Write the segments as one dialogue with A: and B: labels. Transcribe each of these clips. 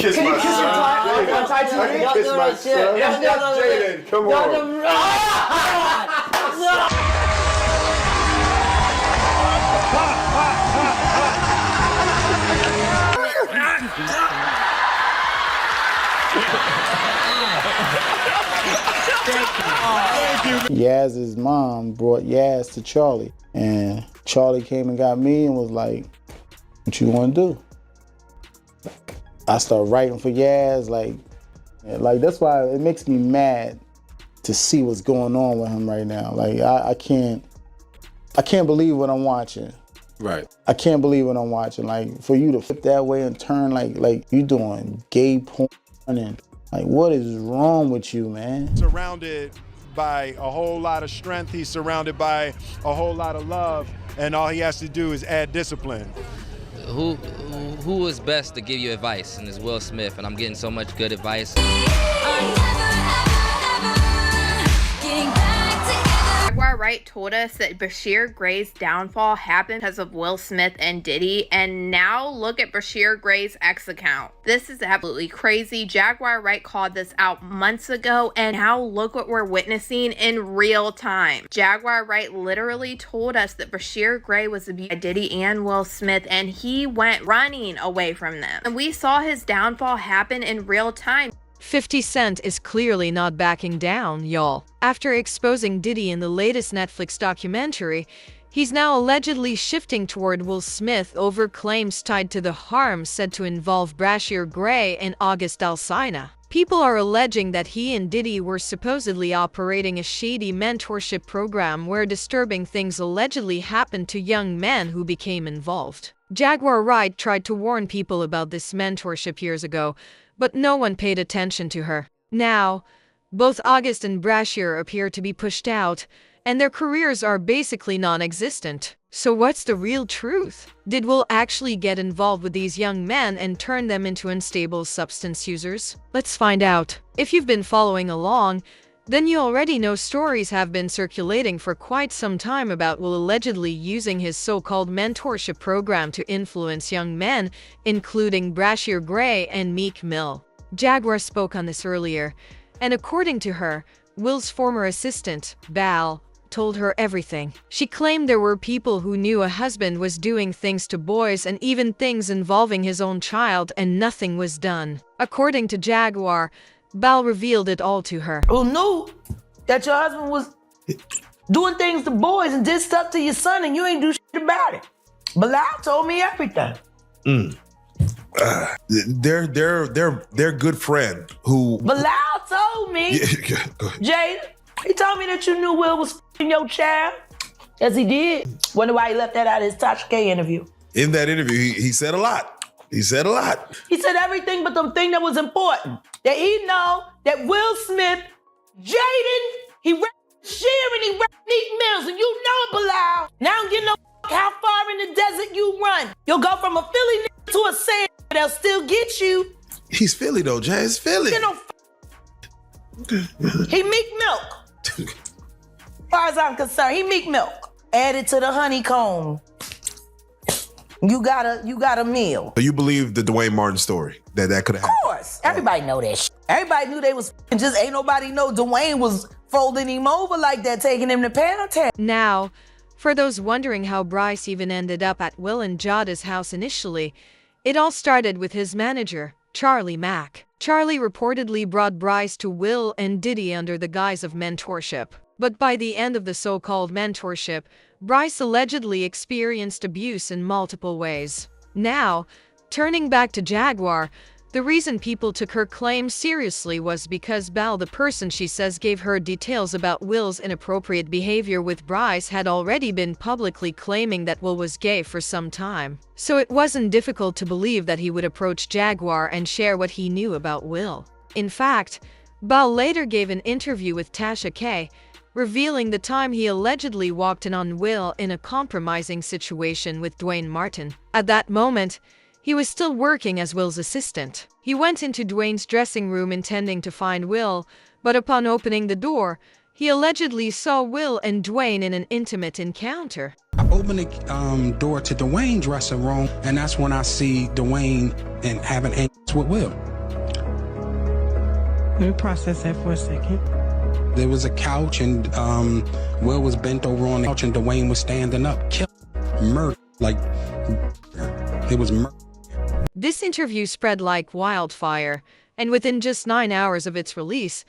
A: Kiss my son. I can kiss my son. Jaden, come on.
B: Yaz's mom brought Yaz to Charlie, and Charlie came and got me and was like, "What you want to do?" I started writing for Yaz, like that's why it makes me mad to see what's going on with him right now. Like I can't believe what I'm watching.
A: Right.
B: I can't believe what I'm watching. Like for you to flip that way and turn like you doing gay porn and like what is wrong with you, man?
C: Surrounded by a whole lot of strength. He's surrounded by a whole lot of love, and all he has to do is add discipline.
D: Who is best to give you advice? And it's Will Smith, and I'm getting so much good advice.
E: Jaguar Wright told us that Bryshere Gray's downfall happened because of Will Smith and Diddy, and now look at Bryshere Gray's X account. This is absolutely crazy. Jaguar Wright called this out months ago, and now look what we're witnessing in real time. Jaguar Wright literally told us that Bryshere Gray was abused by Diddy and Will Smith, and he went running away from them. And we saw his downfall happen in real time.
F: 50 Cent is clearly not backing down, y'all. After exposing Diddy in the latest Netflix documentary, he's now allegedly shifting toward Will Smith over claims tied to the harm said to involve Bryshere Gray and August Alsina. People are alleging that he and Diddy were supposedly operating a shady mentorship program where disturbing things allegedly happened to young men who became involved. Jaguar Wright tried to warn people about this mentorship years ago, but no one paid attention to her. Now, both August and Bryshere appear to be pushed out, and their careers are basically non-existent. So what's the real truth? Did Will actually get involved with these young men and turn them into unstable substance users? Let's find out. If you've been following along, then you already know stories have been circulating for quite some time about Will allegedly using his so-called mentorship program to influence young men, including Bryshere Gray and Meek Mill. Jaguar spoke on this earlier, and according to her, Will's former assistant, Bal, told her everything. She claimed there were people who knew a husband was doing things to boys and even things involving his own child, and nothing was done. According to Jaguar, Bal revealed it all to her.
G: Who knew that your husband was doing things to boys and did stuff to your son and you ain't do shit about it? Bilal told me everything.
A: Their good friend who.
G: Bilal told me.
A: Yeah, go ahead.
G: Jada, he told me that you knew Will was f***ing your child. Yes, he did. Wonder why he left that out of his Tasha K interview.
A: In that interview, he said a lot. He said a lot.
G: He said everything but the thing that was important. That he know that Will Smith, Jaden, he rapped Bryshere and he rapped Meek Mills, and you know it, Bilal. Now I don't give no how far in the desert you run. You'll go from a Philly nigga to a sand, but they'll still get you.
A: He's Philly though, Jay. It's Philly.
G: You know, he Meek Milk. As far as I'm concerned, he Meek Milk. Added to the honeycomb. You got a meal.
A: So you believe the Dwayne Martin story that could have happened?
G: Of course. Everybody know that shit. Everybody knew they was just ain't nobody know Dwayne was folding him over like that, taking him to Pound Town.
F: Now, for those wondering how Bryce even ended up at Will and Jada's house initially, it all started with his manager, Charlie Mack. Charlie reportedly brought Bryce to Will and Diddy under the guise of mentorship. But by the end of the so-called mentorship, Bryce allegedly experienced abuse in multiple ways. Now, turning back to Jaguar, the reason people took her claims seriously was because Bal, the person she says gave her details about Will's inappropriate behavior with Bryce, had already been publicly claiming that Will was gay for some time. So it wasn't difficult to believe that he would approach Jaguar and share what he knew about Will. In fact, Bal later gave an interview with Tasha K, revealing the time he allegedly walked in on Will in a compromising situation with Dwayne Martin. At that moment, he was still working as Will's assistant. He went into Dwayne's dressing room intending to find Will, but upon opening the door, he allegedly saw Will and Dwayne in an intimate encounter.
H: I open the door to Dwayne's dressing room, and that's when I see Dwayne and having angst with Will.
G: Let me process that for a second.
H: There was a couch and Will was bent over on the couch and Dwayne was standing up. Murder. Like, it was murder.
F: This interview spread like wildfire, and within just 9 hours of its release,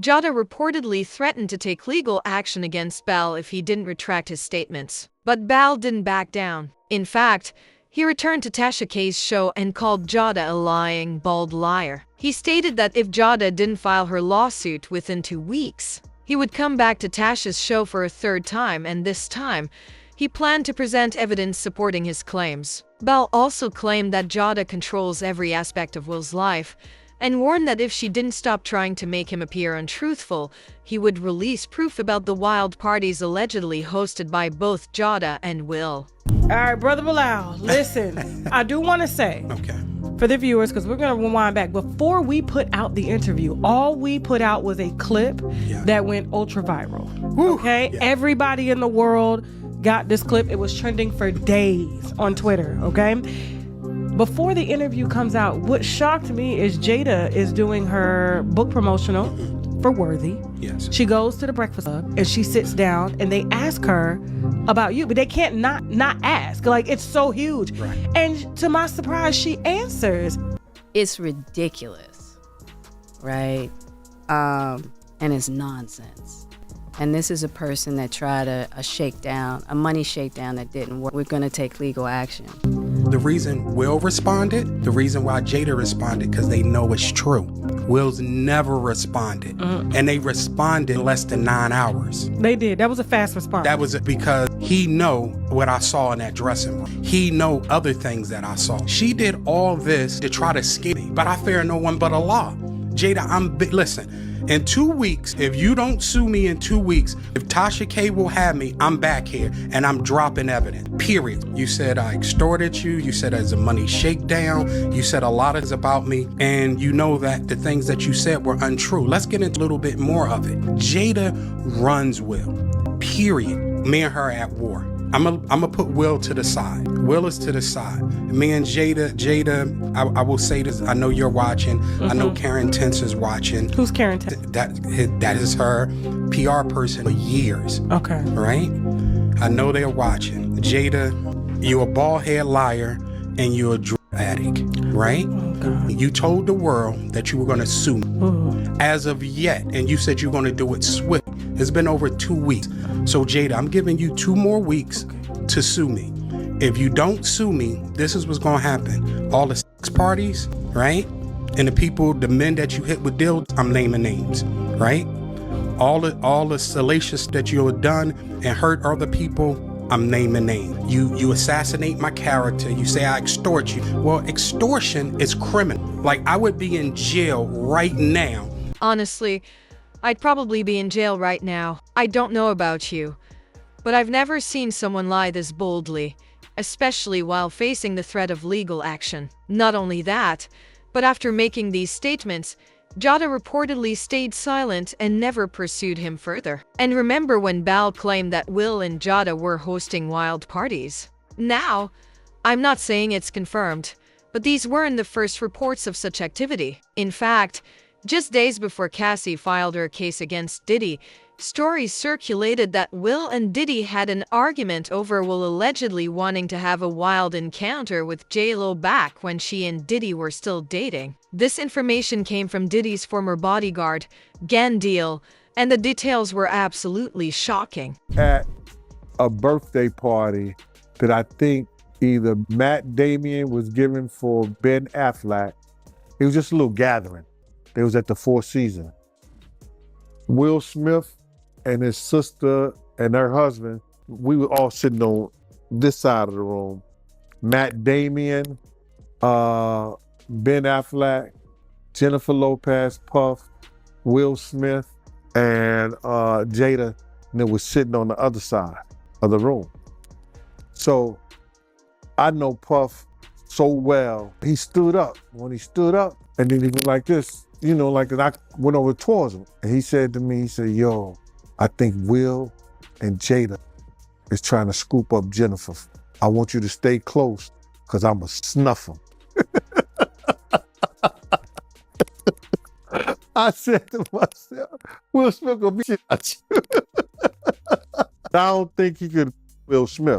F: Jada reportedly threatened to take legal action against Bal if he didn't retract his statements. But Bal didn't back down. In fact, he returned to Tasha K's show and called Jada a lying, bald liar. He stated that if Jada didn't file her lawsuit within 2 weeks, he would come back to Tasha's show for a third time, and this time, he planned to present evidence supporting his claims. Bal also claimed that Jada controls every aspect of Will's life, and warned that if she didn't stop trying to make him appear untruthful, he would release proof about the wild parties allegedly hosted by both Jada and Will.
G: All right, Brother Bilal, listen, I do want to say, for the viewers, because we're going to rewind back, before we put out the interview, all we put out was a clip that went ultra viral. Okay? Yeah. Everybody in the world got this clip. It was trending for days on Twitter, okay? Before the interview comes out, what shocked me is Jada is doing her book promotional for Worthy.
H: Yes.
G: She goes to the Breakfast Club and she sits down and they ask her about you, but they can't not ask. Like, it's so huge.
H: Right.
G: And to my surprise, she answers.
I: It's ridiculous, right? And it's nonsense. And this is a person that tried a shakedown, a money shakedown that didn't work. We're going to take legal action.
H: The reason Will responded, the reason why Jada responded, because they know it's true. Will's never responded. And they responded in less than 9 hours.
G: They did. That was a fast response.
H: That was because he know what I saw in that dressing room. He know other things that I saw. She did all this to try to scare me, but I fear no one but Allah. Jada, listen. In 2 weeks, if you don't sue me in 2 weeks, if Tasha K will have me, I'm back here and I'm dropping evidence, period. You said I extorted you. You said there's a money shakedown. You said a lot is about me. And you know that the things that you said were untrue. Let's get into a little bit more of it. Jada runs Will, period. Me and her at war. I'm gonna put Will to the side. Will is to the side. Me and Jada, I will say this. I know you're watching. I know Karen Tense is watching.
G: Who's Karen Tense?
H: That is her PR person for years.
G: Okay.
H: Right? I know they're watching. Jada, you're a bald head liar and you're a drug addict, right?
G: Oh, God.
H: You told the world that you were gonna sue me. As of yet, and you said you're gonna do it swift. It's been over 2 weeks. So Jada, I'm giving you 2 more weeks to sue me. If you don't sue me, this is what's gonna happen. All the sex parties, right? And the people, the men that you hit with dildos, I'm naming names, right? All the salacious that you have done and hurt other people, I'm naming names. You assassinate my character. You say I extort you. Well, extortion is criminal. Like, I would be in jail right now.
F: Honestly, I'd probably be in jail right now. I don't know about you, but I've never seen someone lie this boldly, especially while facing the threat of legal action. Not only that, but after making these statements, Jada reportedly stayed silent and never pursued him further. And remember when Bal claimed that Will and Jada were hosting wild parties? Now, I'm not saying it's confirmed, but these weren't the first reports of such activity. In fact, just days before Cassie filed her case against Diddy, stories circulated that Will and Diddy had an argument over Will allegedly wanting to have a wild encounter with J-Lo back when she and Diddy were still dating. This information came from Diddy's former bodyguard, Gan Deal, and the details were absolutely shocking.
A: At a birthday party that I think either Matt Damien was giving for Ben Affleck, it was just a little gathering. It was at the Four Seasons. Will Smith and his sister and her husband, we were all sitting on this side of the room. Matt Damien, Ben Affleck, Jennifer Lopez, Puff, Will Smith, and Jada, and they were sitting on the other side of the room. So I know Puff so well. He stood up. When he stood up, and then he went like this, you know, like, and I went over towards him. And he said to me, he said, yo, I think Will and Jada is trying to scoop up Jennifer. I want you to stay close because I'm going to snuff him. I said to myself, Will Smith gonna be shit at you. I don't think he could Will Smith.